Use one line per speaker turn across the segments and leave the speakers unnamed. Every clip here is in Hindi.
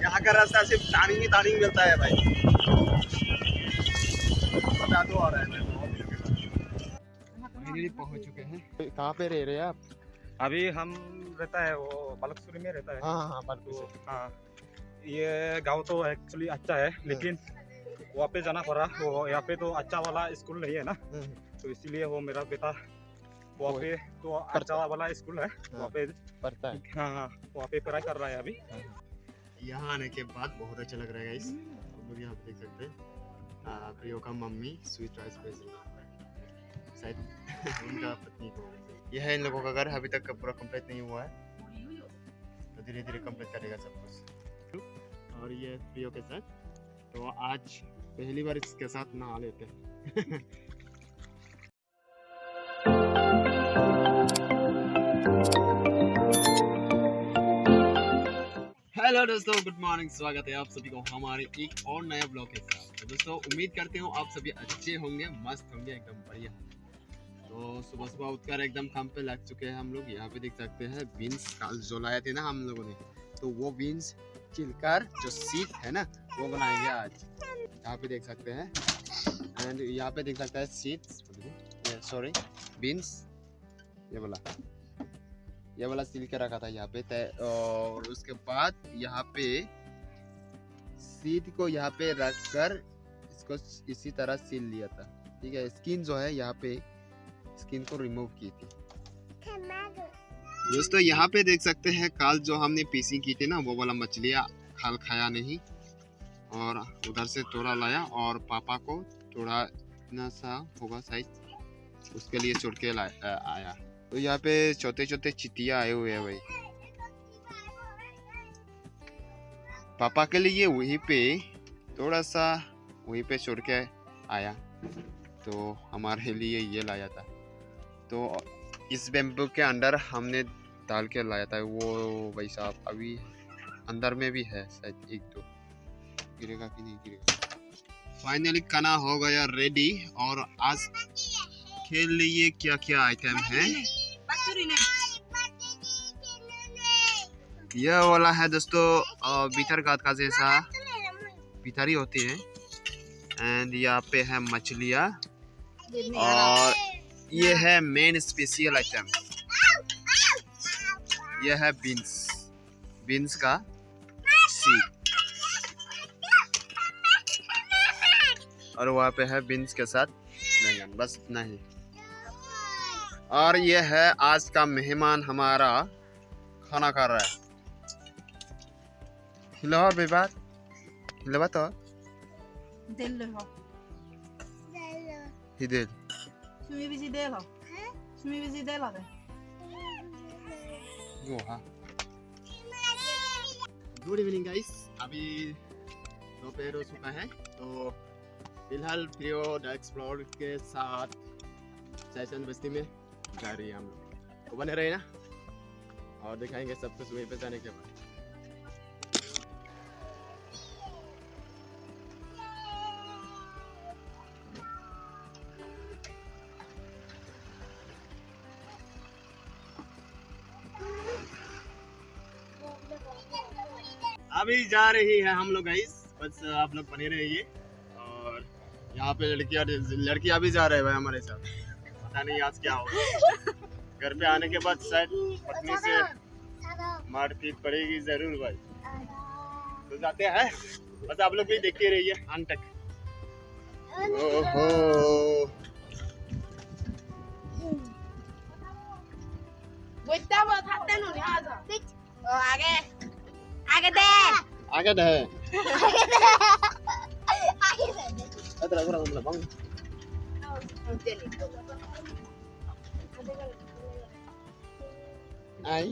यहाँ का रास्ता सिर्फ टार्निंग ही टार्निंग मिलता है भाई। बता दो आ रहा है
फाइनली पहुंच चुके हैं। कहाँ पे रह रहे हैं आप?
अभी हम रहता है वो बालकसुरी में रहता है।
हाँ हाँ
तो हाँ, ये गांव तो एक्चुअली अच्छा है, लेकिन वहाँ पे जाना पड़ा। वो यहाँ पे तो अच्छा वाला स्कूल नहीं है ना, तो इसीलिए वो मेरा बेटा वहाँ पे तो अच्छा वाला स्कूल है, वहाँ पे
पढ़ता है।
हाँ, वहाँ पे पढ़ाई कर रहा है अभी।
यहाँ आने के बाद बहुत अच्छा लग रहा है गाइस। आप लोग यहाँ पे देख सकते हैं प्रियो का मम्मी स्वीट राइस भेज रही है, शायद उनका पत्नी को। यह है इन लोगों का घर, अभी तक पूरा कंप्लीट नहीं हुआ है, तो धीरे धीरे कंप्लीट करेगा सब कुछ। और ये प्रियो के साथ, तो आज पहली बार इसके साथ नहा लेते हैं। हेलो दोस्तों, गुड मॉर्निंग। स्वागत है आप सभी को हमारे एक और नए ब्लॉग के साथ। तो दोस्तों उम्मीद करते हो आप सभी अच्छे होंगे, मस्त होंगे, एकदम बढ़िया। तो सुबह सुबह उठकर एकदम काम पे लग चुके हैं हम लोग। यहाँ पे देख सकते हैं बीन्स कल जो लाए थे ना हम लोगों ने, तो वो बीन्स छिलकर जो सीट है ना वो बनाएंगे आज। यहाँ पे देख सकते हैं, एंड यहाँ पे देख सकते हैं सीड्स, सॉरी बीन्स, ये वाला सील के रखा था यहाँ पे। और उसके बाद यहाँ पे सीड को यहाँ पे रखकर इसको इसी तरह सील लिया था, ठीक है। स्किन जो है यहाँ पे स्किन को रिमूव की थी। दोस्तों यहाँ पे देख सकते हैं कल जो हमने पीसिंग की थी ना, वो वाला मछलियाँ खाल खाया नहीं, और उधर से थोड़ा लाया और पापा को थोड़ा इतना सा होगा साइज, उसके लिए छोड़ के आया। तो यहाँ पे छोटे छोटे चिटिया आए हुए हैं भाई। पापा के लिए वहीं पे थोड़ा सा वहीं पे छोड़ के आया, तो हमारे लिए ये लाया था। तो इस बैम्बू के अंदर हमने डाल के लाया था वो भाई साहब। अभी अंदर में भी है शायद एक दो, गिरेगा कि नहीं गिरेगा। फाइनली खाना हो गया रेडी, और आज खेल लिए क्या क्या आइटम है। यह वाला है दोस्तों बीटर गाद का जैसा बितारी होती है, एंड यहाँ पे है मछलियाँ, और ये है मेन स्पेशल आइटम, यह है बीन्स का सीड, और वहाँ पे है बीन्स के साथ बैंगन, बस इतना ही। और ये है आज का मेहमान हमारा खाना खा रहा है। हिलाओ बेबार, हिलावा तो हिदेल गुड इवनिंग गाइस। अभी दोपहर हो चुका है, तो फिलहाल प्रियो द एक्सप्लोर के साथ सैसन बस्ती में जा रही है हम लोग, तो बने रहे ना, और दिखाएंगे सब कुछ वहीं पे जाने के बाद। अभी जा रही है हम लोग गाइस, बस आप लोग बने रहिए। और यहाँ पे लड़कियां भी जा रहे हैं भाई हमारे साथ, पता नहीं आज क्या होगा। घर पे आने के बाद शायद पत्नी से मारपीट पड़ेगी जरूर भाई, तो जाते हैं। बस आप लोग भी देखते रहिए अंत तक। ओहो आगे दे आई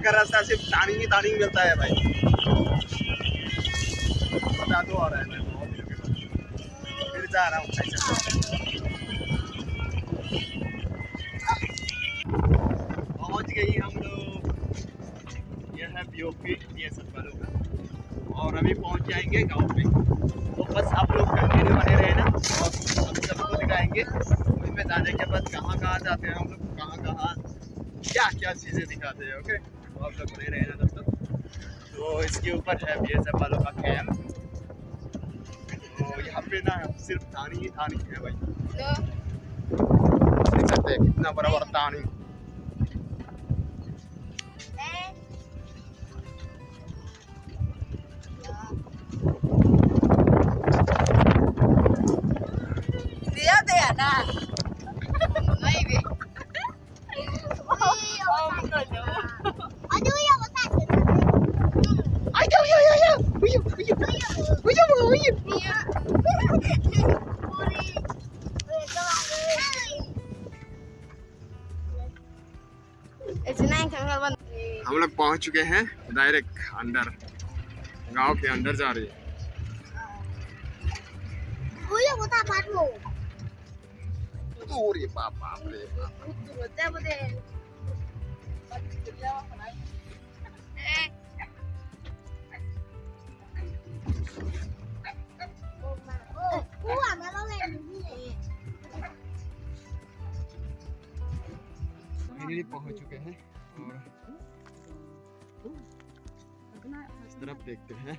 का रास्ता सिर्फ टार्निंग ही टार्निंग मिलता है भाई। बता दो आ रहा है मैं बहुत दिनों के बाद फिर जा रहा हूँ ऐसे। पहुँच गई हम लोग, यह है बीओपी बीएसएफ वालों का, और अभी पहुँच जाएंगे गाँव में। तो बस आप लोग कंटिन्यू बने रहे ना, और सबको दिखाएंगे वहीं पे जाने के बाद कहाँ कहाँ जाते हैं हम लोग, कहाँ कहाँ क्या क्या चीज़ें दिखाते हैं। ओके, तो आप लोग बने रहे ना दोस्तों। तो इसके ऊपर है बीएसएफ वालों का कैंप। तो यहाँ पे ना सिर्फ पानी ही पानी है भाई, देख सकते हैं कितना बड़ा बड़ा पानी। हम लोग पहुंच चुके हैं डायरेक्ट अंदर, गांव के अंदर जा रही है। अरे बाप रे बाप। फाइनली पहुंच चुके हैं और इस तरफ देखते हैं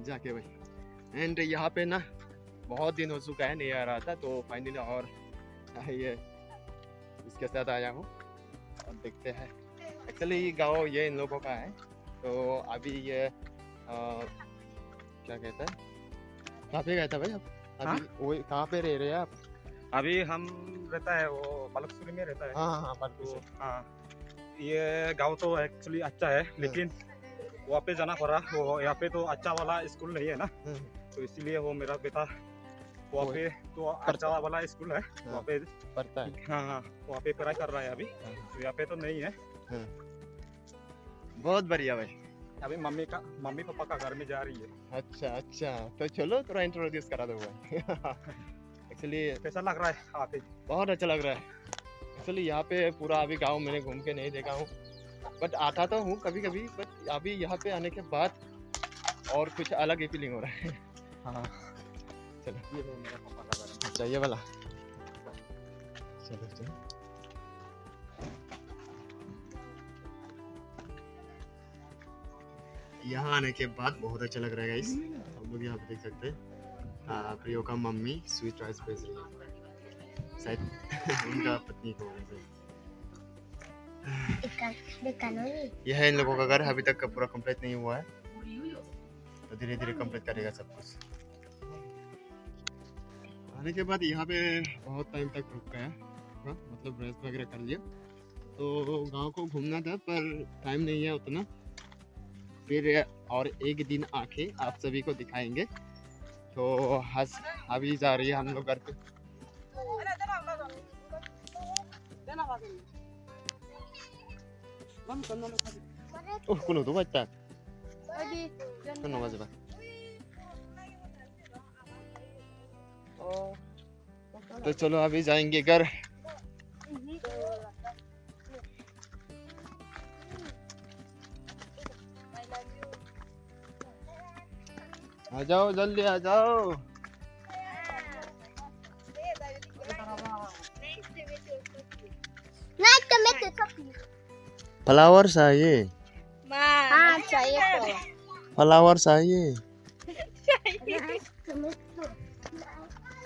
जाके भाई। एंड यहाँ पे ना बहुत दिन हो चुका है नहीं आ रहा था, तो फाइनली और ये इसके साथ आया हूँ और देखते हैं। एक्चुअली गांव ये इन लोगों का है, तो अभी ये क्या कहता है, कहाँ पे गया था भाई आप अभी? वो कहाँ पे रह रहे हैं आप
अभी? हम रहता है वो बालकसुरी में रहता है।
हाँ
तो हाँ, ये गांव तो एक्चुअली अच्छा है, लेकिन वहाँ पे जाना पड़ा। वो यहाँ पे तो अच्छा वाला स्कूल नहीं है ना, तो इसीलिए वो मेरा बेटा वहाँ पे तो अच्छा वाला स्कूल है, वहाँ पे
पढ़ता है।
हाँ, वहाँ पे पढ़ाई कर रहा है अभी। तो यहाँ पे तो नहीं है।
बहुत बढ़िया भाई।
अभी मम्मी पापा का घर में जा रही है।
अच्छा, तो चलो थोड़ा इंट्रोड्यूस करा दो भाई। एक्चुअली
कैसा लग रहा है यहाँ पे?
बहुत अच्छा लग रहा है। एक्चुअली यहाँ पे पूरा अभी गांव मैंने घूम के नहीं देखा हूँ, बट आता तो हूँ कभी कभी, बट अभी यहाँ पे आने के बाद और कुछ अलग ही फीलिंग हो रहा है।
हाँ,
चलो
ये वो मेरा पापा का घर है।
अच्छा ये वाला, चलो यहाँ आने के बाद बहुत अच्छा लग रहा है गाइस। हम लोग यहाँ पे देख सकते हैं प्रियो का मम्मी स्वीट राइस भेज रही है, शायद उनका पत्नी को। यह है इन लोगों का घर, अभी तक का पूरा कंप्लीट नहीं हुआ है, तो धीरे धीरे कंप्लीट करेगा सब कुछ। आने के बाद यहाँ पे बहुत टाइम तक रुक गया, मतलब रेस्ट वगैरह कर लिया। तो गांव को घूमना था पर टाइम नहीं है उतना, फिर और एक दिन आके आप सभी को दिखाएंगे। तो अभी जा रही है हम लोग घर पे। कुनो तो बच्चा कुनो बच्चा तो चलो अभी जाएंगे घर। आ जाओ जल्दी आ जाओ। फ्लावर्स चाहिए,
हाँ चाहिए तो।
फ्लावर्स चाहिए।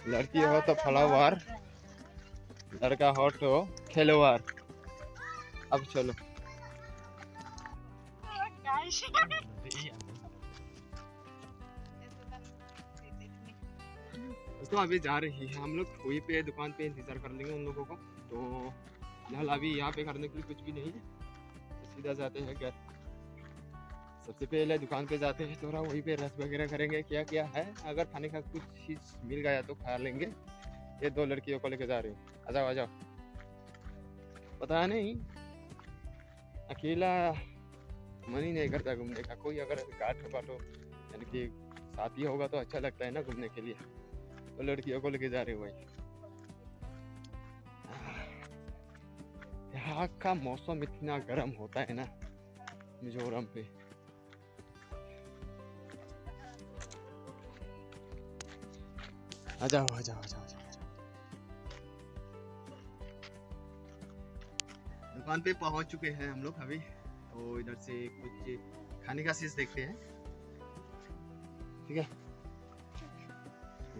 लड़की हो तो फ्लावर, लड़का हो तो खेलवार। अब चलो तो अभी जा रही है हम लोग, वहीं पे दुकान पे इंतजार कर लेंगे उन लोगों को। तो फिलहाल अभी यहाँ पे करने के लिए कुछ भी नहीं है, सीधा जाते हैं घर। सबसे पहले दुकान पे जाते हैं, थोड़ा वहीं पे रस वगैरह करेंगे, क्या क्या है, अगर खाने का कुछ चीज़ मिल गया तो खा लेंगे। ये दो लड़कियों को लेके जा रही हूँ, आ जाओ आ जाओ। पता नहीं अकेला मन ही नहीं करता घूमने का। कोई अगर गाठ होगा तो यानी कि साथी होगा तो अच्छा लगता है ना घूमने के लिए। तो लड़कियों को लेके जा रहे हो भाई। यहाँ का मौसम इतना गर्म होता है ना मिजोरम पे। आ जाओ आ जाओ आ जाओ। दुकान पे पहुंच चुके हैं हम लोग अभी। तो इधर से कुछ खाने का चीज देखते हैं, ठीक है।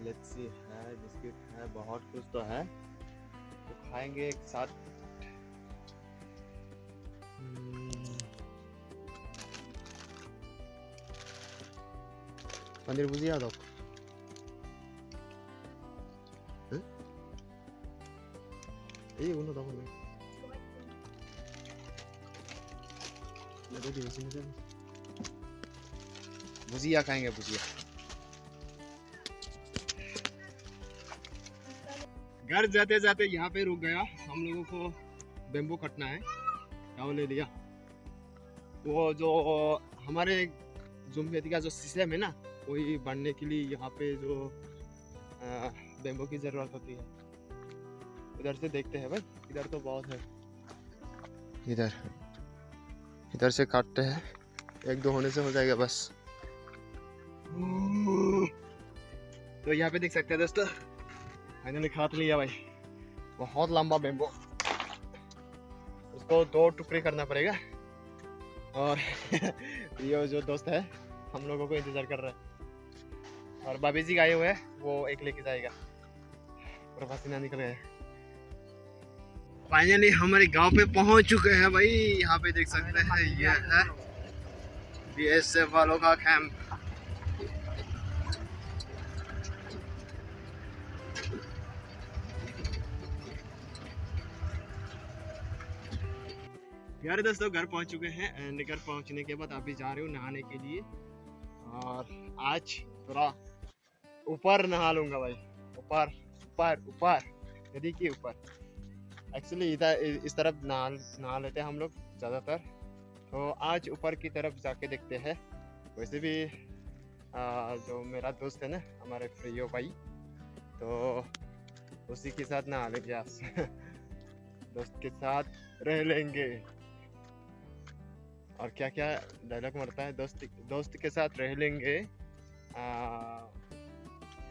लेट्स सी, है बिस्किट है, बहुत कुछ तो है, तो खाएंगे एक साथ। पनीर भुजिया दो। ये उन्होंने दो नहीं। भुजिया खाएंगे, भुजिया। घर जाते जाते यहाँ पे रुक गया। हम लोगों को बेम्बू कटना है, क्या ले लिया। वो जो हमारे जूम खेती का जो सिस्टम है ना, वही बनने के लिए यहाँ पे जो बेम्बू की जरूरत होती है। इधर से देखते हैं भाई, इधर तो बहुत है। इधर से काटते हैं, एक दो होने से हो जाएगा बस। तो यहाँ पे देख सकते हैं दोस्तों, फाइनली काट लिया भाई। बहुत लंबा बेम्बो, उसको 2 टुकड़े करना पड़ेगा। और ये जो दोस्त है हम लोगों को इंतजार कर रहा है। और बाबी जी आए हुए हैं, वो एक लेके जाएगा। और पसीना निकल गया है। फाइनली हमारे गांव पे पहुंच चुके हैं भाई। यहाँ पे देख सकते हैं, ये है बीएसएफ वालों का कैंप। प्यारे दोस्तों, घर पहुंच चुके हैं। एंड घर पहुंचने के बाद अभी जा रहे हूँ नहाने के लिए। और आज थोड़ा ऊपर नहा लूंगा भाई। ऊपर ऊपर ऊपर नदी के ऊपर। एक्चुअली इधर इस तरफ नहा लेते हैं हम लोग ज़्यादातर। तो आज ऊपर की तरफ जाके देखते हैं। वैसे भी जो मेरा दोस्त है ना, हमारे प्रियो भाई, तो उसी के साथ नहा लेंगे आज। दोस्त के साथ रह लेंगे। और क्या क्या डायलॉग मरता है, दोस्त के साथ रह लेंगे।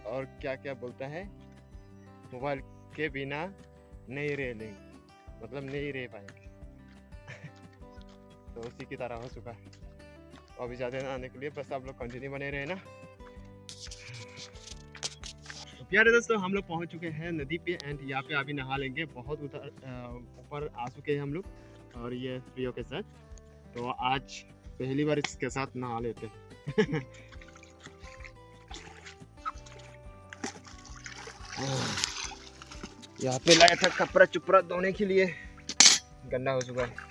और क्या क्या बोलता है, मोबाइल के बिना नहीं रह लेंगे, मतलब नहीं रह पाएंगे। तो उसी की तरह हो चुका है। तो अभी जाते हैं नहाने के लिए, बस आप लोग कंटिन्यू बने रहे ना। तो प्यारे दोस्तों, हम लोग पहुंच चुके हैं नदी पे। एंड यहाँ पे अभी नहा लेंगे। बहुत ऊपर आ चुके हैं हम लोग, और ये प्रियो के साथ। तो आज पहली बार इसके साथ नहा लेते हैं। यहाँ पे लाया था कपड़ा चुपड़ा धोने के लिए, गंदा हो चुका है।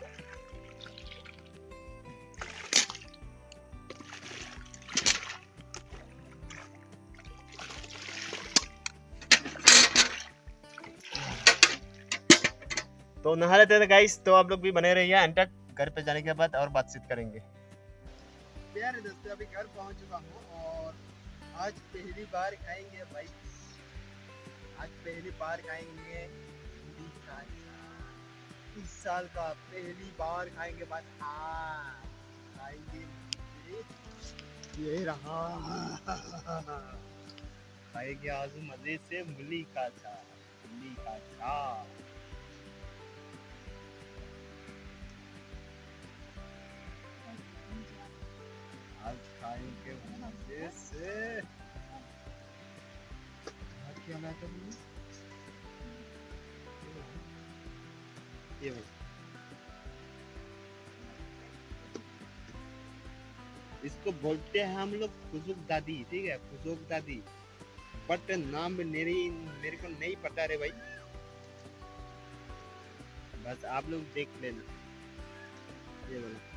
तो नहा लेते हैं गाइस। तो आप लोग भी बने रहिए एंड तक। घर पे जाने के बाद और बातचीत करेंगे। प्यारे दोस्तों, अभी घर पहुंच चुका हूँ और आज पहली बार खाएंगे भाई। आज पहली बार खाएंगे इस साल का पहली बार खाएंगे। बस खाएंगे, ये रहा। खाएंगे आज मजे से मूली का अचार। मूली का अचार आज खाएंगे मजे से। क्या लाया था ये भाई, इसको बोलते हैं हम लोग खुजुक दादी, ठीक है, खुजुक दादी। बट नाम मेरे को नहीं पता रे भाई, बस आप लोग देख लेना। ये वाला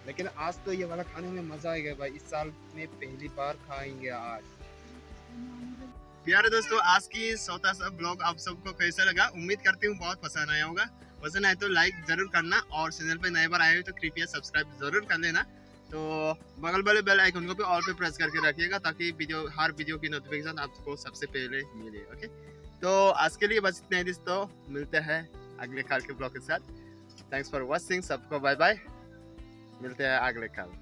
लेकिन आज तो ये वाला खाने में मजा आएगा भाई। इस साल में पहली बार खाएंगे आज। प्यारे दोस्तों, आज की छोटा सा ब्लॉग आप सबको कैसा लगा? उम्मीद करती हूँ बहुत पसंद आया होगा। पसंद आए तो लाइक जरूर करना और चैनल पे नए बार आए हो तो कृपया सब्सक्राइब जरूर कर लेना। तो बगल वाले बेल आइकन को भी ऑल पे प्रेस करके रखिएगा ताकि हर वीडियो की नोटिफिकेशन आपको सबसे पहले मिले। ओके, तो आज के लिए बस इतना ही दोस्तों, मिलते हैं अगले काल के ब्लॉग के साथ। थैंक्स फॉर वॉचिंग, सबको बाय बाय, मिलते हैं अगले काल।